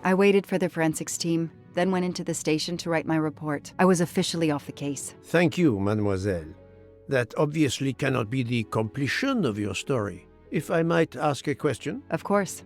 I waited for the forensics team, then went into the station to write my report. I was officially off the case. Thank you, mademoiselle. That obviously cannot be the completion of your story. If I might ask a question? Of course.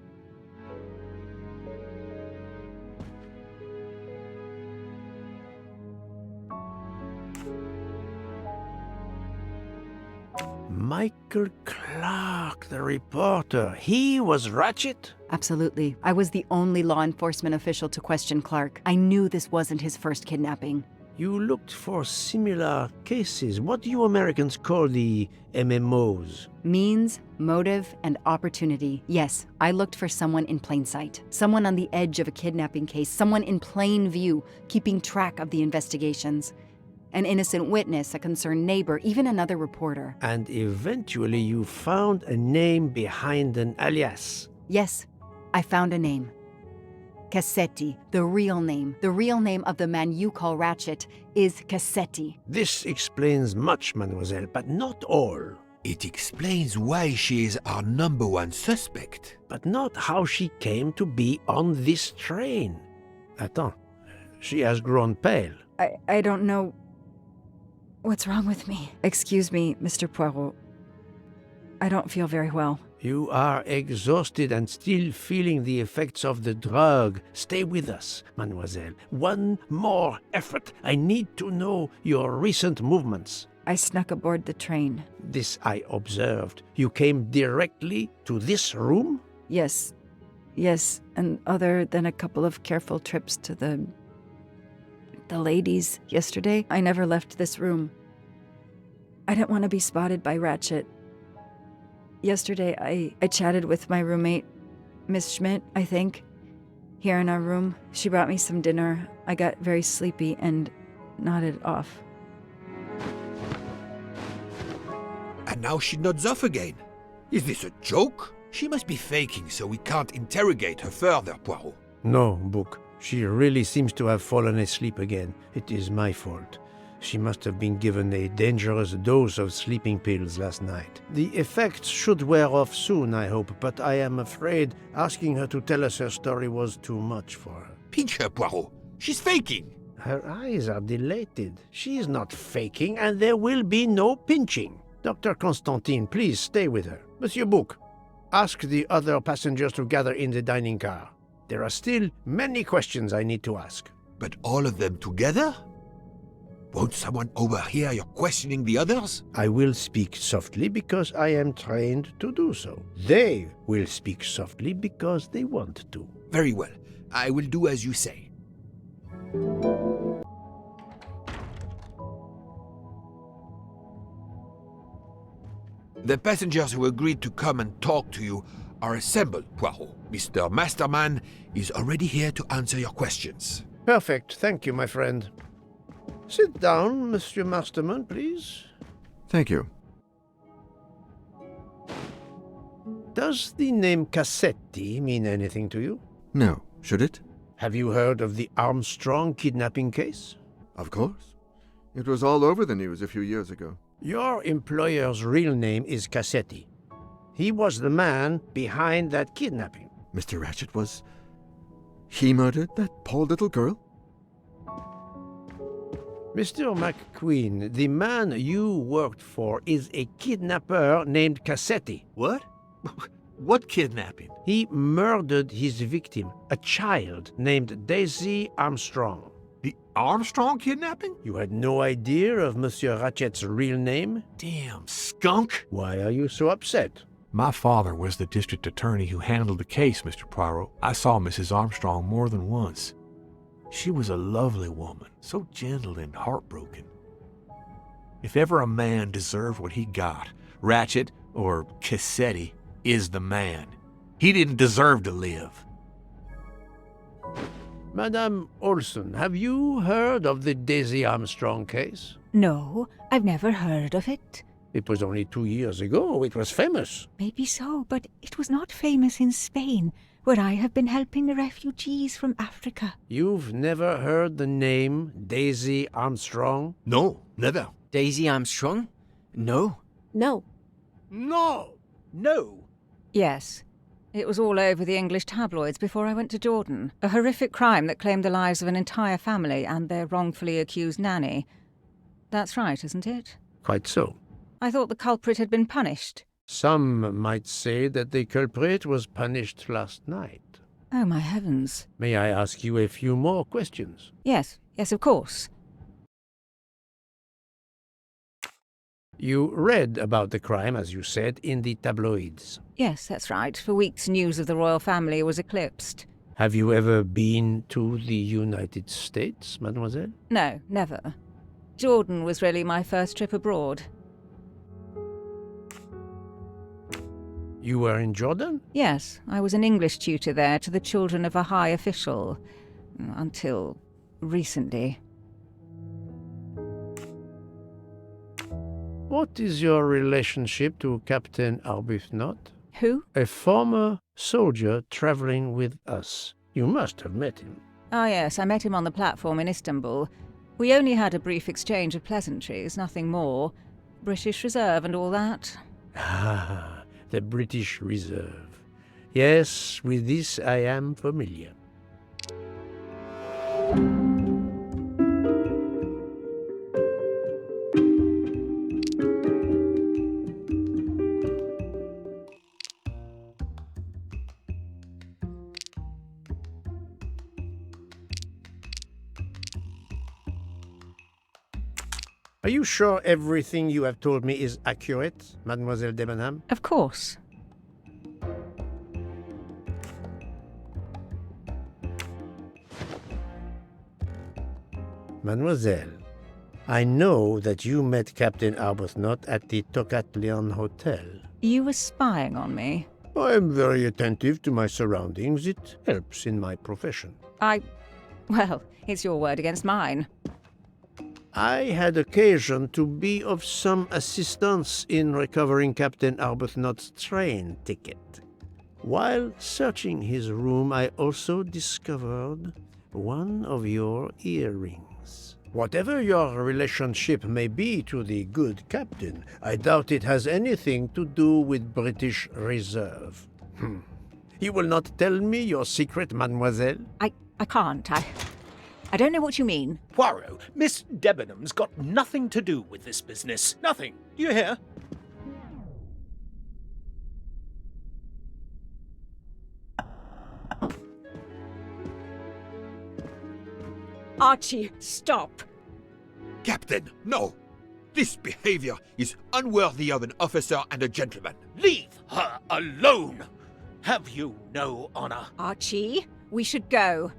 Michael Clark, the reporter. He was Ratchet? Absolutely. I was the only law enforcement official to question Clark. I knew this wasn't his first kidnapping. You looked for similar cases. What do you Americans call the MMOs? Means, motive, and opportunity. Yes, I looked for someone in plain sight. Someone on the edge of a kidnapping case. Someone in plain view, keeping track of the investigations. An innocent witness, a concerned neighbor, even another reporter. And eventually you found a name behind an alias. Yes, I found a name. Cassetti, the real name. The real name of the man you call Ratchet is Cassetti. This explains much, mademoiselle, but not all. It explains why she is our #1 suspect. But not how she came to be on this train. Attends, she has grown pale. I don't know what's wrong with me. Excuse me, Mr. Poirot. I don't feel very well. You are exhausted and still feeling the effects of the drug. Stay with us, mademoiselle. One more effort. I need to know your recent movements. I snuck aboard the train. This I observed. You came directly to this room? Yes, and other than a couple of careful trips to the ladies yesterday, I never left this room. I didn't want to be spotted by Ratchet. Yesterday, I chatted with my roommate, Miss Schmidt, I think, here in our room. She brought me some dinner. I got very sleepy and nodded off. And now she nods off again. Is this a joke? She must be faking, so we can't interrogate her further, Poirot. No, Book. She really seems to have fallen asleep again. It is my fault. She must have been given a dangerous dose of sleeping pills last night. The effects should wear off soon, I hope, but I am afraid asking her to tell us her story was too much for her. Pinch her, Poirot. She's faking. Her eyes are dilated. She is not faking, and there will be no pinching. Dr. Constantine, please stay with her. Monsieur Book, ask the other passengers to gather in the dining car. There are still many questions I need to ask. But all of them together? Won't someone overhear your questioning the others? I will speak softly because I am trained to do so. They will speak softly because they want to. Very well. I will do as you say. The passengers who agreed to come and talk to you are assembled, Poirot. Mr. Masterman is already here to answer your questions. Perfect. Thank you, my friend. Sit down, Monsieur Masterman, please. Thank you. Does the name Cassetti mean anything to you? No. Should it? Have you heard of the Armstrong kidnapping case? Of course. It was all over the news a few years ago. Your employer's real name is Cassetti. He was the man behind that kidnapping. Mr. Ratchet was... He murdered that poor little girl? Mr. McQueen, the man you worked for is a kidnapper named Cassetti. What? What kidnapping? He murdered his victim, a child named Daisy Armstrong. The Armstrong kidnapping? You had no idea of Monsieur Ratchet's real name? Damn skunk! Why are you so upset? My father was the district attorney who handled the case, Mr. Poirot. I saw Mrs. Armstrong more than once. She was a lovely woman, so gentle and heartbroken. If ever a man deserved what he got, Ratchet, or Cassetti, is the man. He didn't deserve to live. Madame Olson, have you heard of the Daisy Armstrong case? No, I've never heard of it. It was only 2 years ago. It was famous. Maybe so, but it was not famous in Spain, where I have been helping the refugees from Africa. You've never heard the name Daisy Armstrong? No, never. Daisy Armstrong? No. No. No! No! Yes, It was all over the English tabloids before I went to Jordan. A horrific crime that claimed the lives of an entire family and their wrongfully accused nanny. That's right, isn't it? Quite so. I thought the culprit had been punished. Some might say that the culprit was punished last night. Oh, my heavens. May I ask you a few more questions? Yes, of course. You read about the crime, as you said, in the tabloids. Yes, that's right. For weeks, news of the royal family was eclipsed. Have you ever been to the United States, mademoiselle? No, never. Jordan was really my first trip abroad. You were in Jordan? Yes, I was an English tutor there to the children of a high official. Until recently. What is your relationship to Captain Arbuthnot? Who? A former soldier traveling with us. You must have met him. Ah, yes, I met him on the platform in Istanbul. We only had a brief exchange of pleasantries, nothing more. British Reserve and all that. Ah, the British Reserve. Yes, with this I am familiar. Are you sure everything you have told me is accurate, Mademoiselle Debenham? Of course. Mademoiselle, I know that you met Captain Arbuthnot at the Tocatlion Hotel. You were spying on me. I am very attentive to my surroundings. It helps in my profession. Well, it's your word against mine. I had occasion to be of some assistance in recovering Captain Arbuthnot's train ticket. While searching his room, I also discovered one of your earrings. Whatever your relationship may be to the good captain, I doubt it has anything to do with British Reserve. You will not tell me your secret, mademoiselle? I can't. I don't know what you mean. Poirot, Miss Debenham's got nothing to do with this business. Nothing. Do you hear? Archie, stop. Captain, no! This behavior is unworthy of an officer and a gentleman. Leave her alone! Have you no honor? Archie, we should go.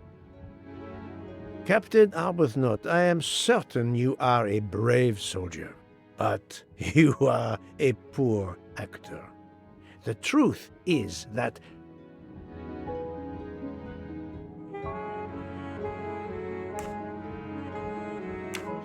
Captain Arbuthnot, I am certain you are a brave soldier, but you are a poor actor. The truth is that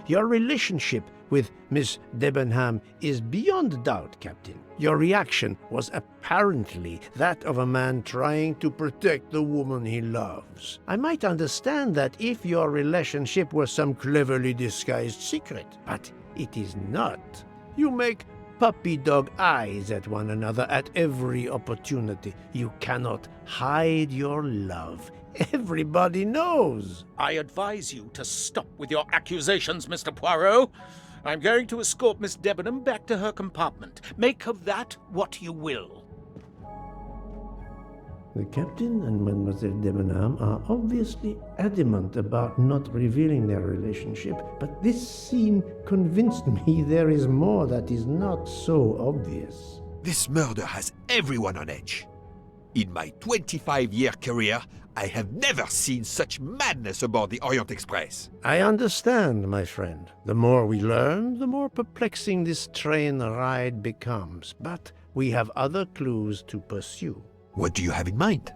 your relationship with Miss Debenham is beyond doubt, Captain. Your reaction was apparently that of a man trying to protect the woman he loves. I might understand that if your relationship were some cleverly disguised secret, but it is not. You make puppy dog eyes at one another at every opportunity. You cannot hide your love. Everybody knows. I advise you to stop with your accusations, Mr. Poirot. I'm going to escort Miss Debenham back to her compartment. Make of that what you will. The captain and Mademoiselle Debenham are obviously adamant about not revealing their relationship, but this scene convinced me there is more that is not so obvious. This murder has everyone on edge. In my 25-year career, I have never seen such madness aboard the Orient Express. I understand, my friend. The more we learn, the more perplexing this train ride becomes. But we have other clues to pursue. What do you have in mind?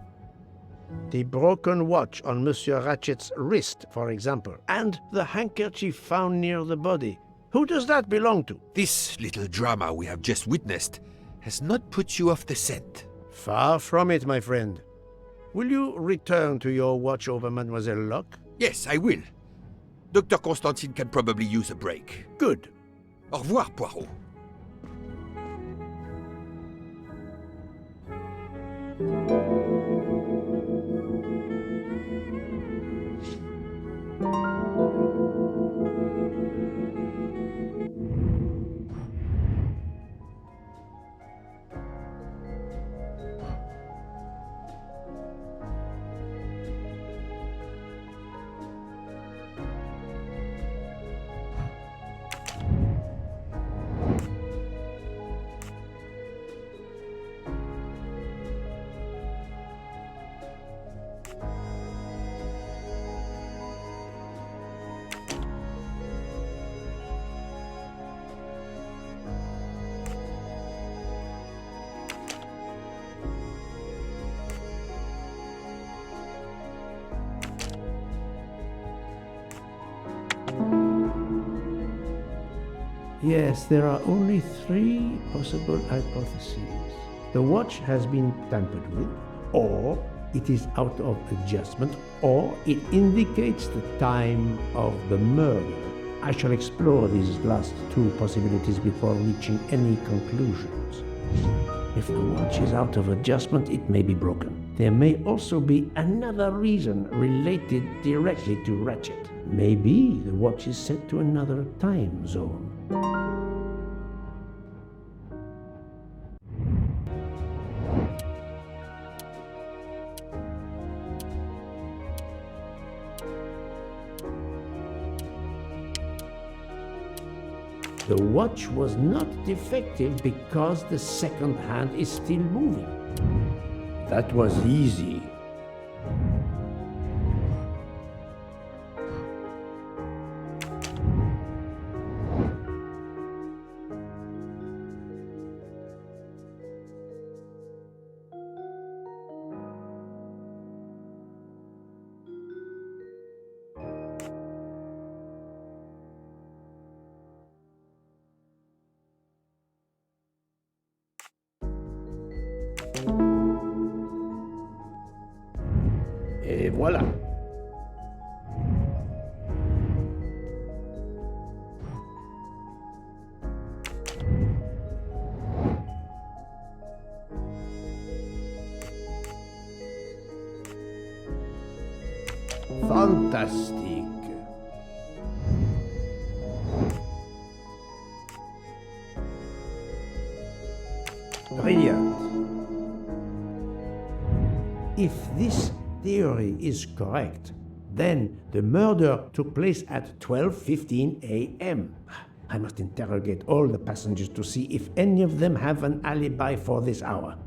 The broken watch on Monsieur Ratchet's wrist, for example, and the handkerchief found near the body. Who does that belong to? This little drama we have just witnessed has not put you off the scent. Far from it, my friend. Will you return to your watch over Mademoiselle Locke? Yes, I will. Dr. Constantine can probably use a break. Good. Au revoir, Poirot. Yes, there are only 3 possible hypotheses. The watch has been tampered with, or it is out of adjustment, or it indicates the time of the murder. I shall explore these last 2 possibilities before reaching any conclusions. If the watch is out of adjustment, it may be broken. There may also be another reason related directly to Ratchet. Maybe the watch is set to another time zone. The watch was not defective because the second hand is still moving. That was easy. Et voilà. Fantastique. Brilliant. If this theory is correct, then the murder took place at 12:15 a.m. I must interrogate all the passengers to see if any of them have an alibi for this hour.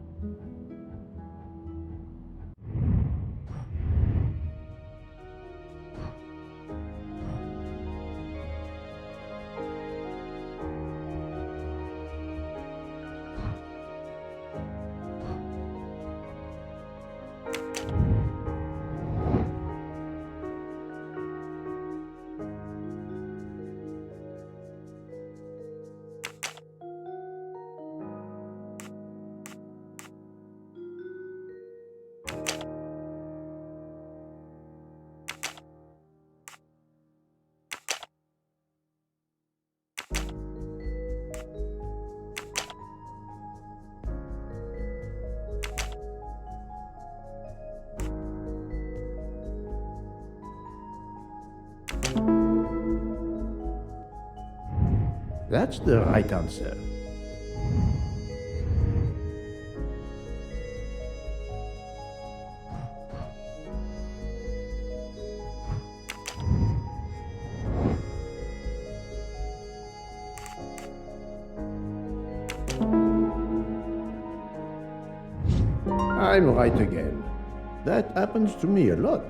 That's the right answer. I'm right again. That happens to me a lot.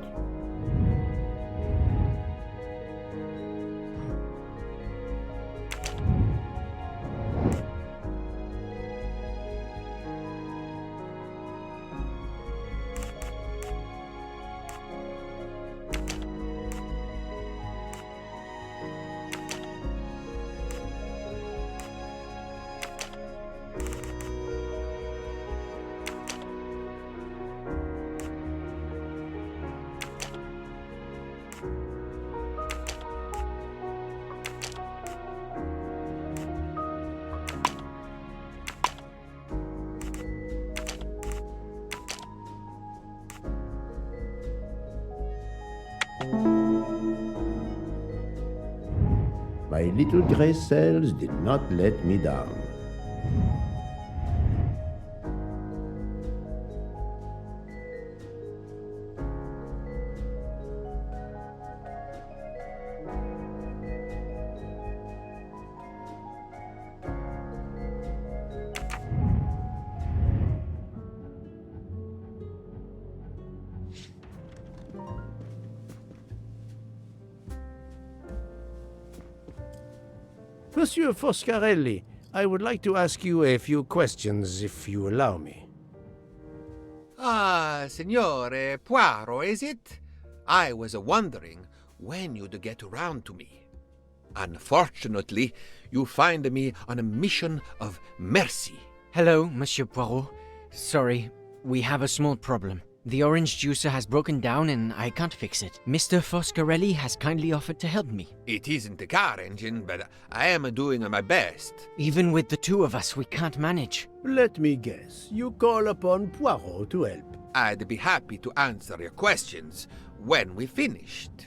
My little gray cells did not let me down. Monsieur Foscarelli, I would like to ask you a few questions, if you allow me. Ah, Signore Poirot, is it? I was wondering when you'd get around to me. Unfortunately, You find me on a mission of mercy. Hello, Monsieur Poirot. Sorry, we have a small problem. The orange juicer has broken down and I can't fix it. Mr. Foscarelli has kindly offered to help me. It isn't a car engine, but I am doing my best. Even with the two of us, we can't manage. Let me guess. You call upon Poirot to help. I'd be happy to answer your questions when we finished.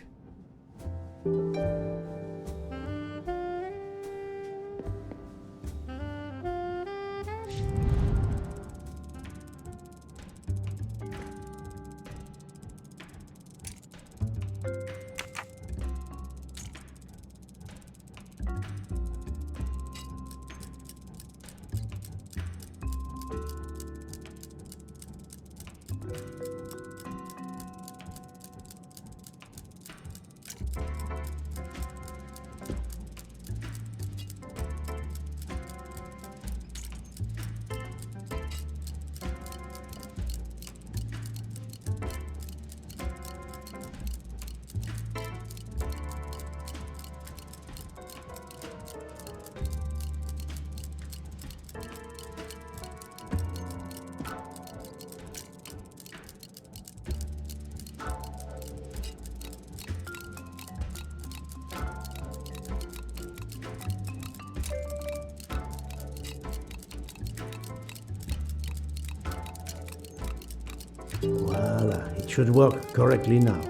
Voila, it should work correctly now.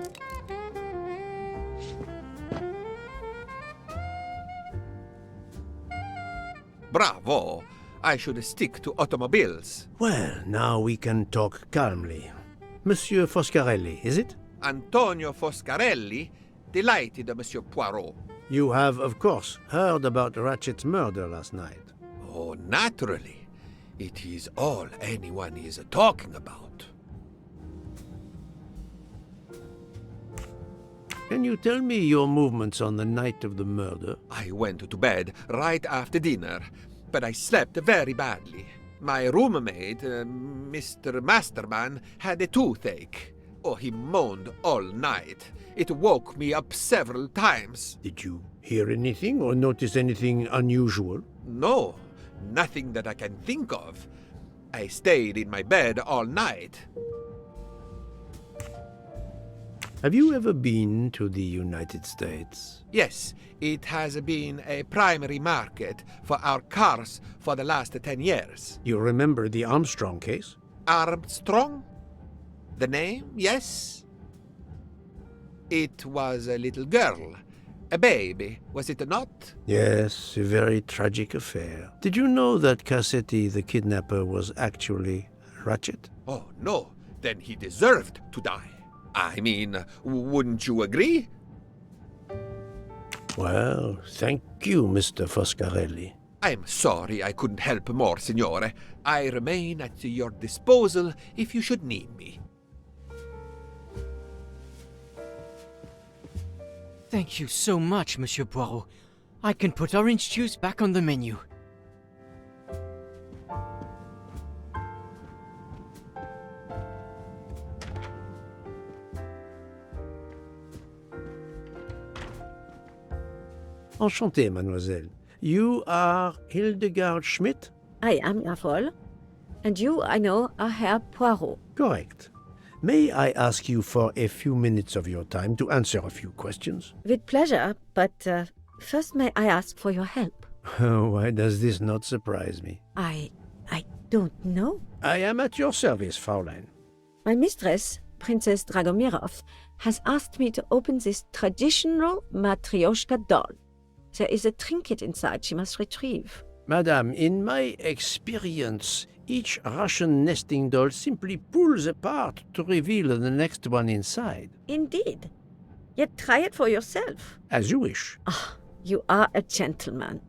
Bravo! I should stick to automobiles. Well, now we can talk calmly. Monsieur Foscarelli, is it? Antonio Foscarelli, delighted, Monsieur Poirot. You have, of course, heard about Ratchet's murder last night. Oh, naturally. It is all anyone is talking about. Can you tell me your movements on the night of the murder? I went to bed right after dinner, but I slept very badly. My roommate, Mr. Masterman, had a toothache. Oh, he moaned all night. It woke me up several times. Did you hear anything or notice anything unusual? No, nothing that I can think of. I stayed in my bed all night. Have you ever been to the United States? Yes, it has been a primary market for our cars for the last 10 years. You remember the Armstrong case? Armstrong? The name, yes? It was a little girl, a baby, was it not? Yes, a very tragic affair. Did you know that Cassetti, the kidnapper, was actually Ratchet? Oh, no, then he deserved to die. I mean, wouldn't you agree? Well, thank you, Mr. Foscarelli. I'm sorry I couldn't help more, Signore. I remain at your disposal if you should need me. Thank you so much, Monsieur Poirot. I can put orange juice back on the menu. Enchanté, mademoiselle. You are Hildegard Schmidt? I am, jawohl. And you, I know, are Herr Poirot. Correct. May I ask you for a few minutes of your time to answer a few questions? With pleasure, but first may I ask for your help? Why does this not surprise me? I don't know. I am at your service, Fraulein. My mistress, Princess Dragomirov, has asked me to open this traditional Matryoshka doll. There is a trinket inside she must retrieve. Madame, in my experience, each Russian nesting doll simply pulls apart to reveal the next one inside. Indeed. Yet try it for yourself. As you wish. Ah, you are a gentleman.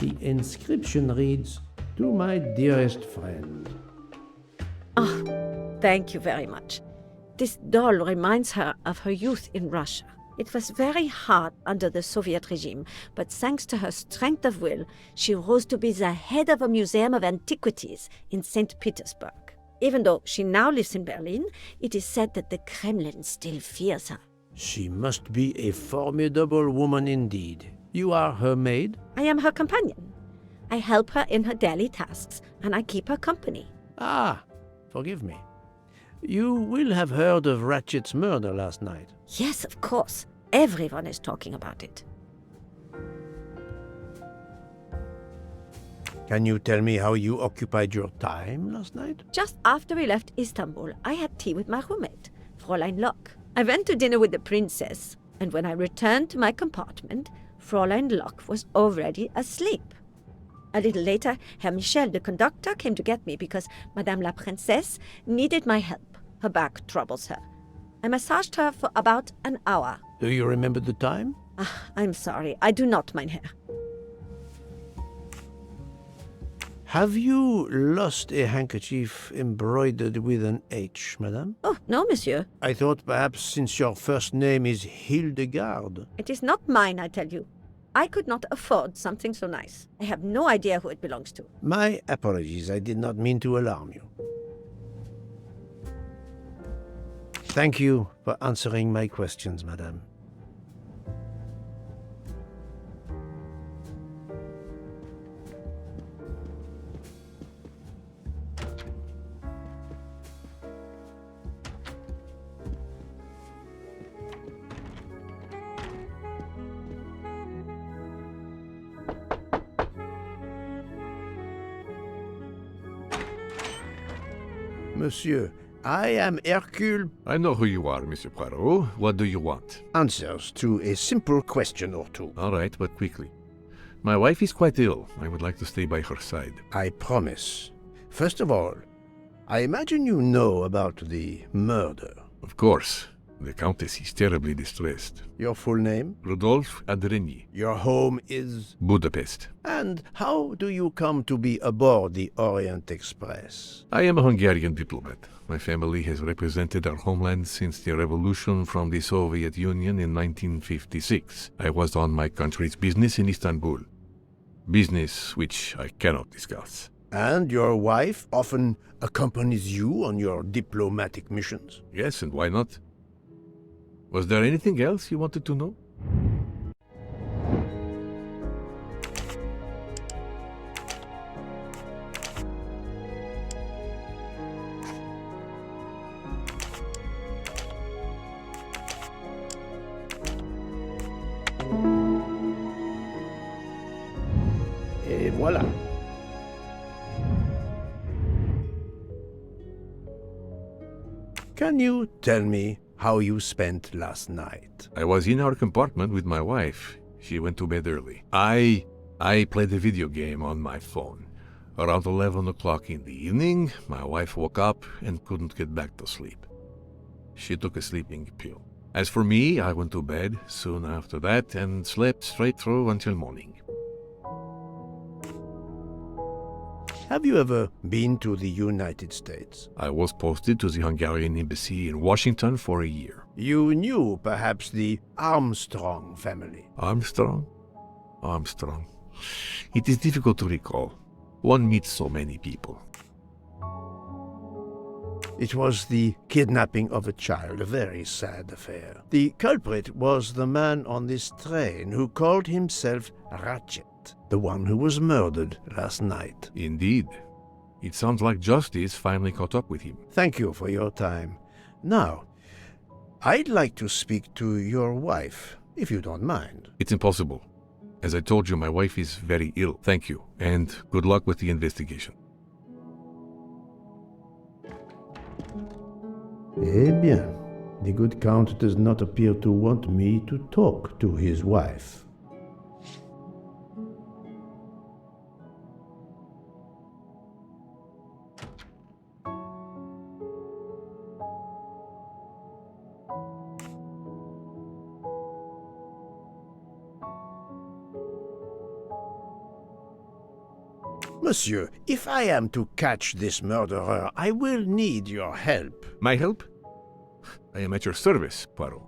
The inscription reads, "To my dearest friend." Ah, thank you very much. This doll reminds her of her youth in Russia. It was very hard under the Soviet regime, but thanks to her strength of will, she rose to be the head of a museum of antiquities in St. Petersburg. Even though she now lives in Berlin, it is said that the Kremlin still fears her. She must be a formidable woman indeed. You are her maid? I am her companion. I help her in her daily tasks, and I keep her company. Ah, forgive me. You will have heard of Ratchet's murder last night. Yes, of course. Everyone is talking about it. Can you tell me how you occupied your time last night? Just after we left Istanbul, I had tea with my roommate, Fräulein Locke. I went to dinner with the princess, and when I returned to my compartment, Fräulein Locke was already asleep. A little later, Herr Michel, the conductor, came to get me because Madame la Princesse needed my help. Her back troubles her. I massaged her for about an hour. Do you remember the time? I'm sorry, I do not, mein Herr. Have you lost a handkerchief embroidered with an H, madame? Oh, no, monsieur. I thought perhaps since your first name is Hildegard. It is not mine, I tell you. I could not afford something so nice. I have no idea who it belongs to. My apologies, I did not mean to alarm you. Thank you for answering my questions, madame. Monsieur, I am Hercule. I know who you are, Monsieur Poirot. What do you want? Answers to a simple question or two. All right, but quickly. My wife is quite ill. I would like to stay by her side. I promise. First of all, I imagine you know about the murder. Of course. The Countess is terribly distressed. Your full name? Rudolf Adreni. Your home is? Budapest. And how do you come to be aboard the Orient Express? I am a Hungarian diplomat. My family has represented our homeland since the revolution from the Soviet Union in 1956. I was on my country's business in Istanbul. Business which I cannot discuss. And your wife often accompanies you on your diplomatic missions? Yes, and why not? Was there anything else you wanted to know? Et voilà. Can you tell me how you spent last night? I was in our compartment with my wife. She went to bed early. I played a video game on my phone. Around 11 o'clock in the evening, my wife woke up and couldn't get back to sleep. She took a sleeping pill. As for me, I went to bed soon after that and slept straight through until morning. Have you ever been to the United States? I was posted to the Hungarian embassy in Washington for a year. You knew perhaps the Armstrong family. Armstrong? Armstrong. It is difficult to recall. One meets so many people. It was the kidnapping of a child, a very sad affair. The culprit was the man on this train who called himself Ratchet, the one who was murdered last night. Indeed. It sounds like justice finally caught up with him. Thank you for your time. Now, I'd like to speak to your wife, if you don't mind. It's impossible. As I told you, my wife is very ill. Thank you, and good luck with the investigation. Eh bien, the good Count does not appear to want me to talk to his wife. Monsieur, if I am to catch this murderer, I will need your help. My help? I am at your service, Poirot.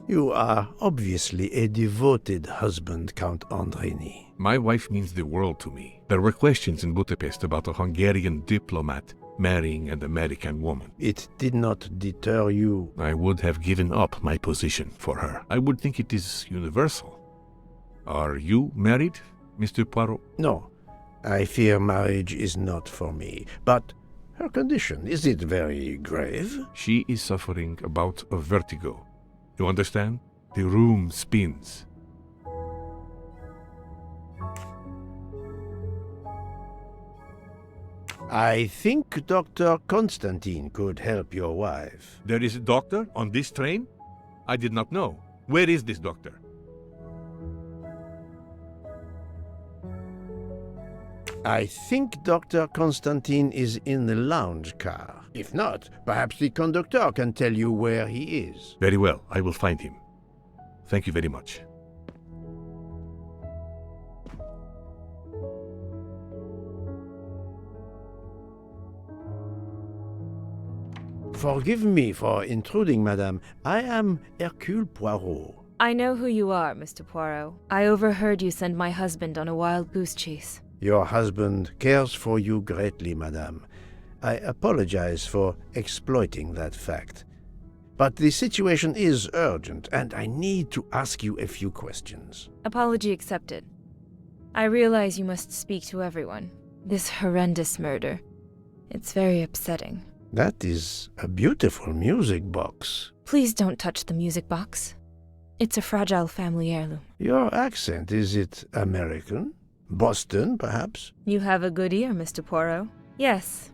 You are obviously a devoted husband, Count Andrini. My wife means the world to me. There were questions in Budapest about a Hungarian diplomat marrying an American woman. It did not deter you. I would have given up my position for her. I would think it is universal. Are you married, Mr. Poirot? No, I fear marriage is not for me. But her condition, is it very grave? She is suffering a bout of vertigo. You understand? The room spins. I think Dr. Constantine could help your wife. There is a doctor on this train? I did not know. Where is this doctor? I think Dr. Constantine is in the lounge car. If not, perhaps the conductor can tell you where he is. Very well, I will find him. Thank you very much. Forgive me for intruding, madame. I am Hercule Poirot. I know who you are, Mr. Poirot. I overheard you send my husband on a wild goose chase. Your husband cares for you greatly, madame. I apologize for exploiting that fact. But the situation is urgent, and I need to ask you a few questions. Apology accepted. I realize you must speak to everyone. This horrendous murder. It's very upsetting. That is a beautiful music box. Please don't touch the music box. It's a fragile family heirloom. Your accent, is it American? Boston, perhaps? You have a good ear, Mr. Poirot. Yes.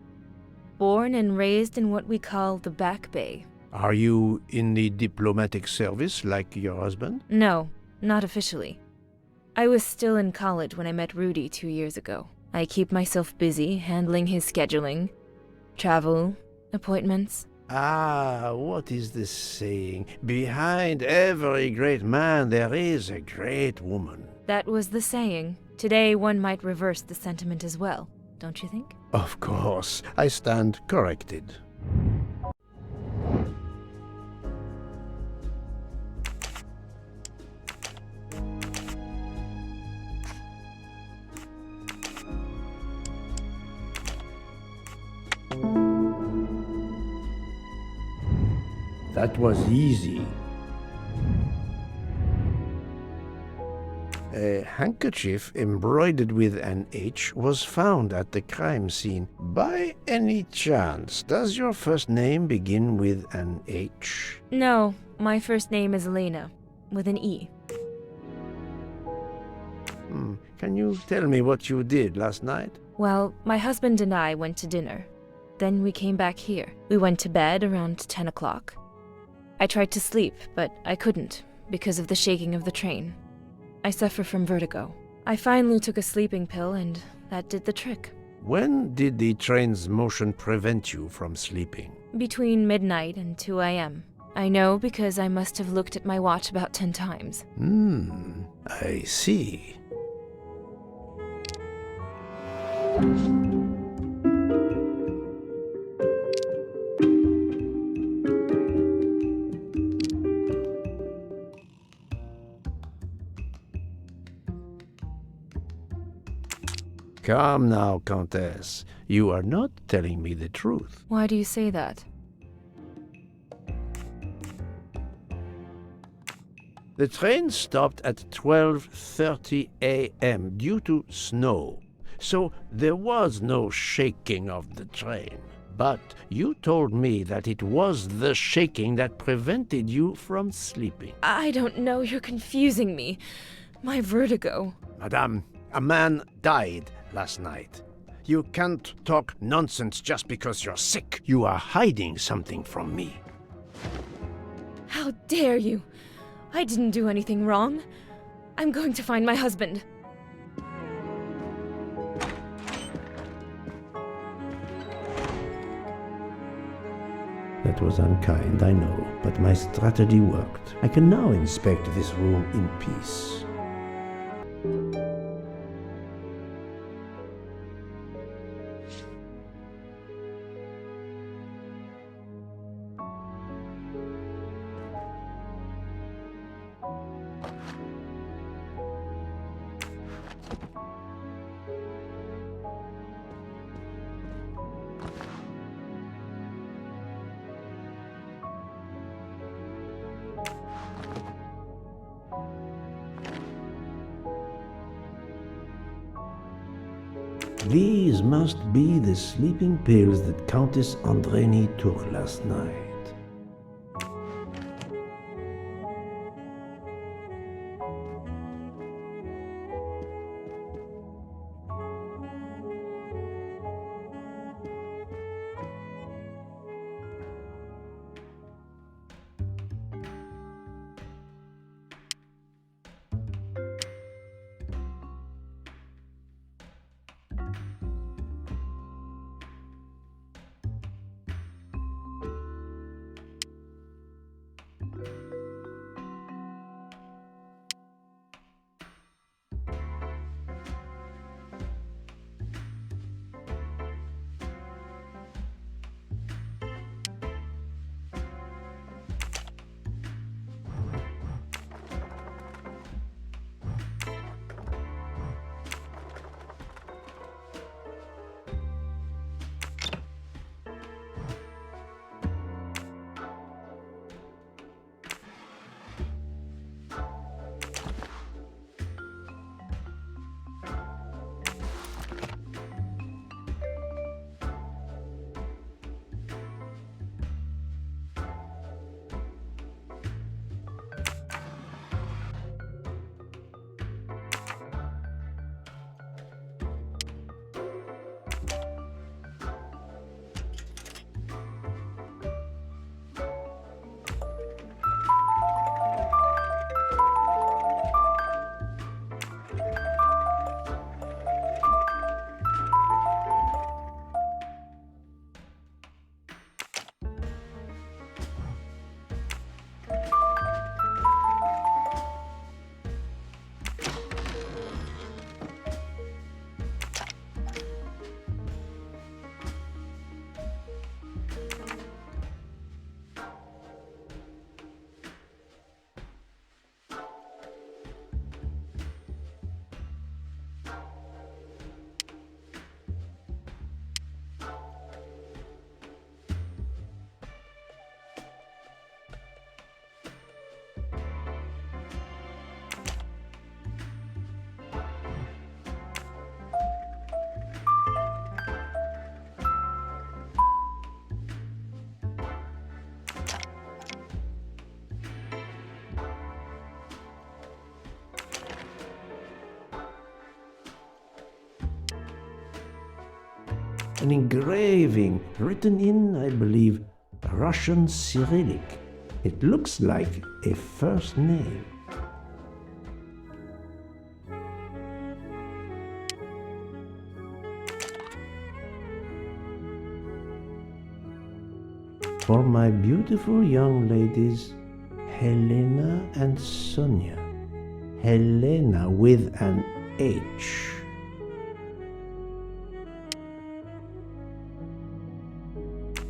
Born and raised in what we call the Back Bay. Are you in the diplomatic service like your husband? No, not officially. I was still in college when I met Rudy 2 years ago. I keep myself busy handling his scheduling, travel, appointments. Ah, what is the saying? Behind every great man there is a great woman. That was the saying. Today one might reverse the sentiment as well, don't you think? Of course, I stand corrected. That was easy. A handkerchief embroidered with an H was found at the crime scene. By any chance, does your first name begin with an H? No, my first name is Elena, with an E. Can you tell me what you did last night? Well, my husband and I went to dinner. Then we came back here. We went to bed around 10 o'clock. I tried to sleep, but I couldn't because of the shaking of the train. I suffer from vertigo. I finally took a sleeping pill and that did the trick. When did the train's motion prevent you from sleeping? Between midnight and 2 a.m. I know because I must have looked at my watch about 10 times. I see. Come now, Countess. You are not telling me the truth. Why do you say that? The train stopped at 12:30 a.m. due to snow, so there was no shaking of the train. But you told me that it was the shaking that prevented you from sleeping. I don't know, you're confusing me. My vertigo. Madame, a man died last night. You can't talk nonsense just because you're sick. You are hiding something from me. How dare you? I didn't do anything wrong. I'm going to find my husband. That was unkind, I know, but my strategy worked. I can now inspect this room in peace. These must be the sleeping pills that Countess Andreni took last night. an engraving written in, I believe, Russian Cyrillic. It looks like a first name. For my beautiful young ladies, Helena and Sonia. Helena with an H.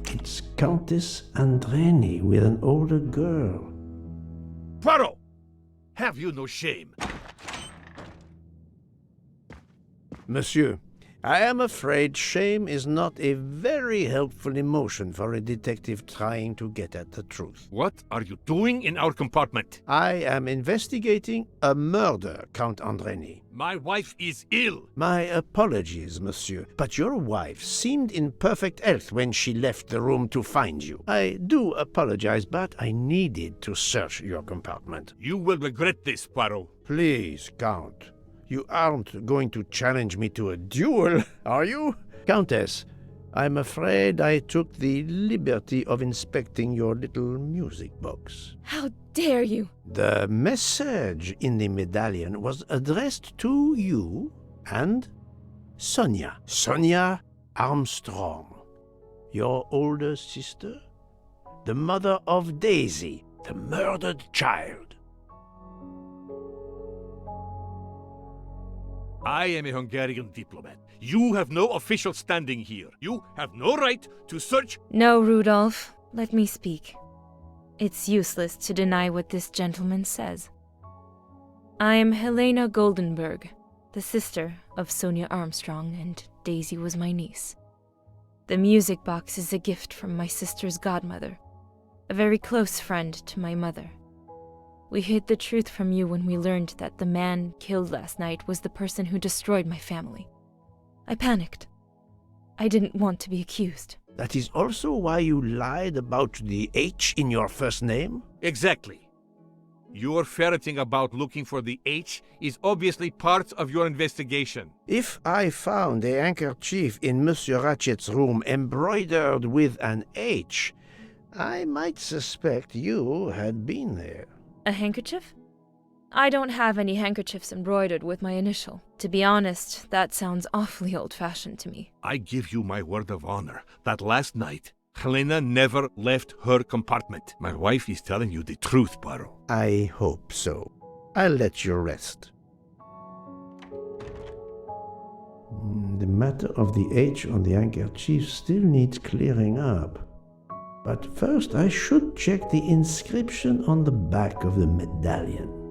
It's Countess Andreni with an older girl. Poirot! Have you no shame? Monsieur, I am afraid shame is not a very helpful emotion for a detective trying to get at the truth. What are you doing in our compartment? I am investigating a murder, Count Andreni. My wife is ill. My apologies, monsieur, but your wife seemed in perfect health when she left the room to find you. I do apologize, but I needed to search your compartment. You will regret this, Poirot. Please, Count. You aren't going to challenge me to a duel, are you? Countess, I'm afraid I took the liberty of inspecting your little music box. How dare you? The message in the medallion was addressed to you and Sonia. Sonia Armstrong, your older sister, the mother of Daisy, the murdered child. I am a Hungarian diplomat. You have no official standing here. You have no right to search. No, Rudolph. Let me speak. It's useless to deny what this gentleman says. I am Helena Goldenberg, the sister of Sonia Armstrong, and Daisy was my niece. The music box is a gift from my sister's godmother, a very close friend to my mother. We hid the truth from you when we learned that the man killed last night was the person who destroyed my family. I panicked. I didn't want to be accused. That is also why you lied about the H in your first name? Exactly. Your ferreting about looking for the H is obviously part of your investigation. If I found a handkerchief in Monsieur Ratchet's room embroidered with an H, I might suspect you had been there. A handkerchief? I don't have any handkerchiefs embroidered with my initial. To be honest, that sounds awfully old-fashioned to me. I give you my word of honor that last night, Helena never left her compartment. My wife is telling you the truth, Poirot. I hope so. I'll let you rest. The matter of the H on the handkerchief still needs clearing up. But first I should check the inscription on the back of the medallion.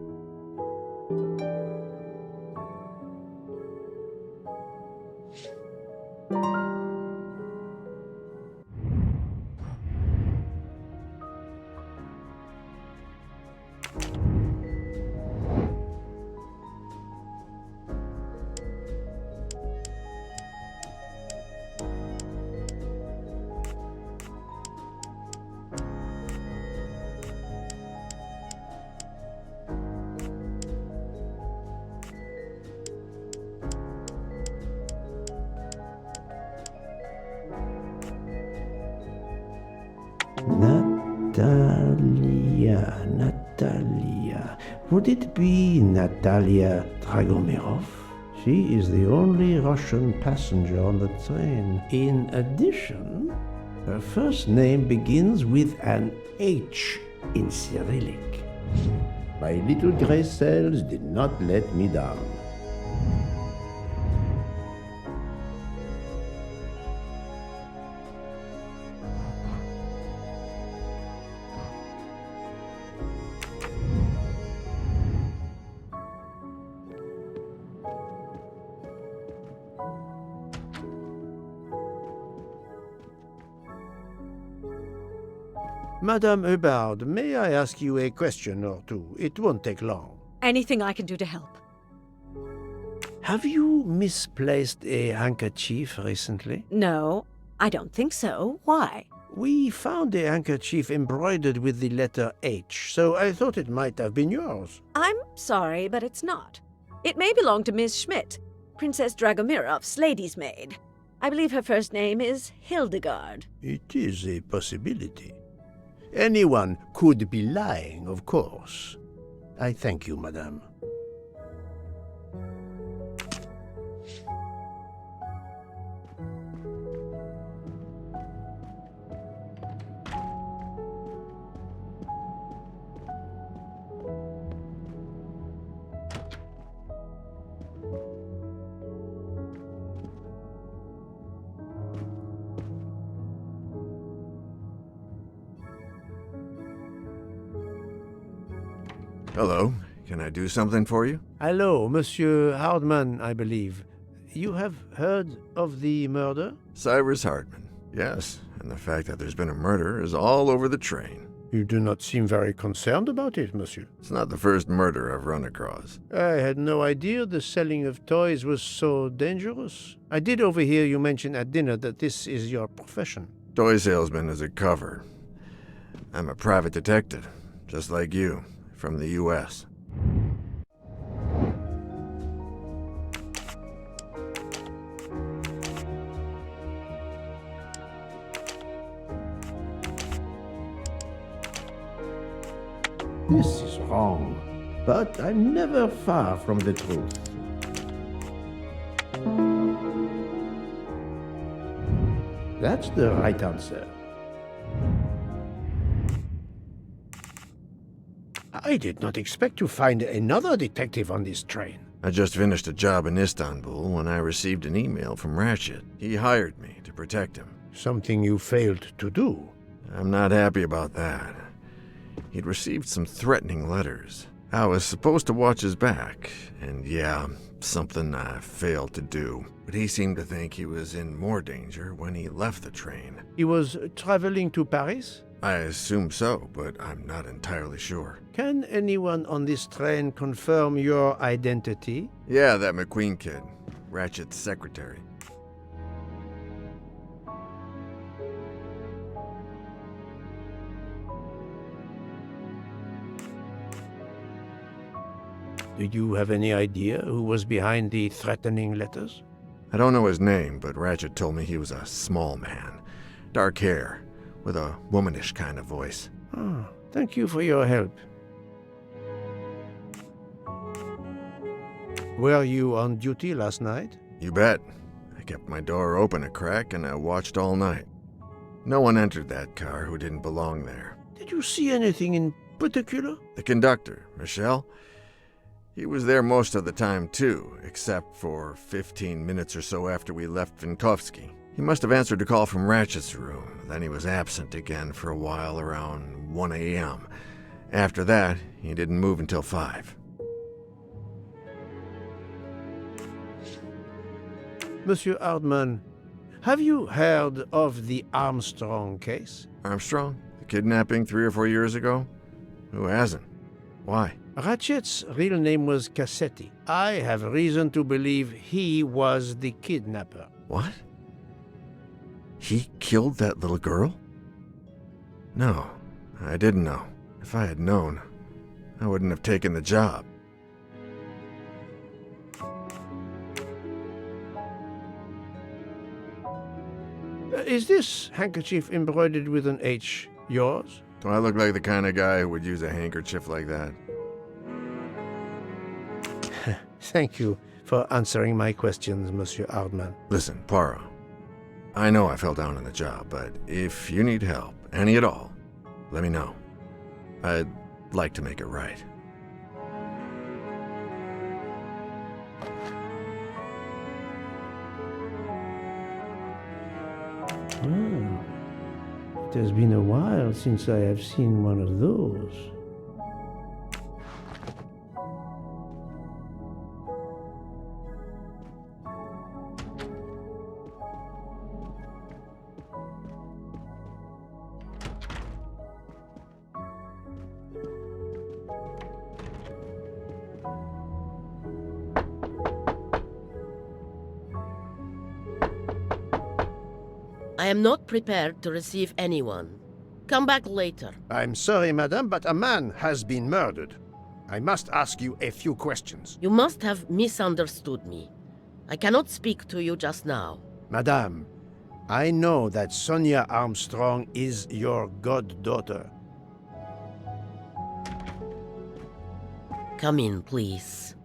Natalia. Would it be Natalia Dragomirov? She is the only Russian passenger on the train. In addition, her first name begins with an H in Cyrillic. My little gray cells did not let me down. Madame Hubbard, may I ask you a question or two? It won't take long. Anything I can do to help. Have you misplaced a handkerchief recently? No, I don't think so. Why? We found a handkerchief embroidered with the letter H, so I thought it might have been yours. I'm sorry, but it's not. It may belong to Miss Schmidt, Princess Dragomirov's lady's maid. I believe her first name is Hildegard. It is a possibility. Anyone could be lying, of course. I thank you, madame. Hello. Can I do something for you? Hello, Monsieur Hardman, I believe. You have heard of the murder? Cyrus Hardman. Yes, and the fact that there's been a murder is all over the train. You do not seem very concerned about it, monsieur. It's not the first murder I've run across. I had no idea the selling of toys was so dangerous. I did overhear you mention at dinner that this is your profession. Toy salesman is a cover. I'm a private detective, just like you, from the U.S. This is wrong, but I'm never far from the truth. That's the right answer. I did not expect to find another detective on this train. I just finished a job in Istanbul when I received an email from Ratchet. He hired me to protect him. Something you failed to do. I'm not happy about that. He'd received some threatening letters. I was supposed to watch his back, and yeah, something I failed to do. But he seemed to think he was in more danger when he left the train. He was traveling to Paris? I assume so, but I'm not entirely sure. Can anyone on this train confirm your identity? Yeah, that McQueen kid. Ratchet's secretary. Do you have any idea who was behind the threatening letters? I don't know his name, but Ratchet told me he was a small man. Dark hair, with a womanish kind of voice. Oh, thank you for your help. Were you on duty last night? You bet. I kept my door open a crack and I watched all night. No one entered that car who didn't belong there. Did you see anything in particular? The conductor, Michel, he was there most of the time too, except for 15 minutes or so after we left Vinkovsky. He must have answered a call from Ratchet's room, then he was absent again for a while around 1 a.m. After that, he didn't move until 5. Monsieur Hardman, have you heard of the Armstrong case? Armstrong? The kidnapping 3 or 4 years ago? Who hasn't? Why? Ratchet's real name was Cassetti. I have reason to believe he was the kidnapper. What? He killed that little girl? No, I didn't know. If I had known, I wouldn't have taken the job. Is this handkerchief embroidered with an H yours? Do I look like the kind of guy who would use a handkerchief like that? Thank you for answering my questions, Monsieur Hardman. Listen, Poirot. I know I fell down on the job, but if you need help, any at all, let me know. I'd like to make it right. It has been a while since I have seen one of those. I am not prepared to receive anyone. Come back later. I'm sorry, madame, but a man has been murdered. I must ask you a few questions. You must have misunderstood me. I cannot speak to you just now. Madame, I know that Sonia Armstrong is your goddaughter. Come in, please.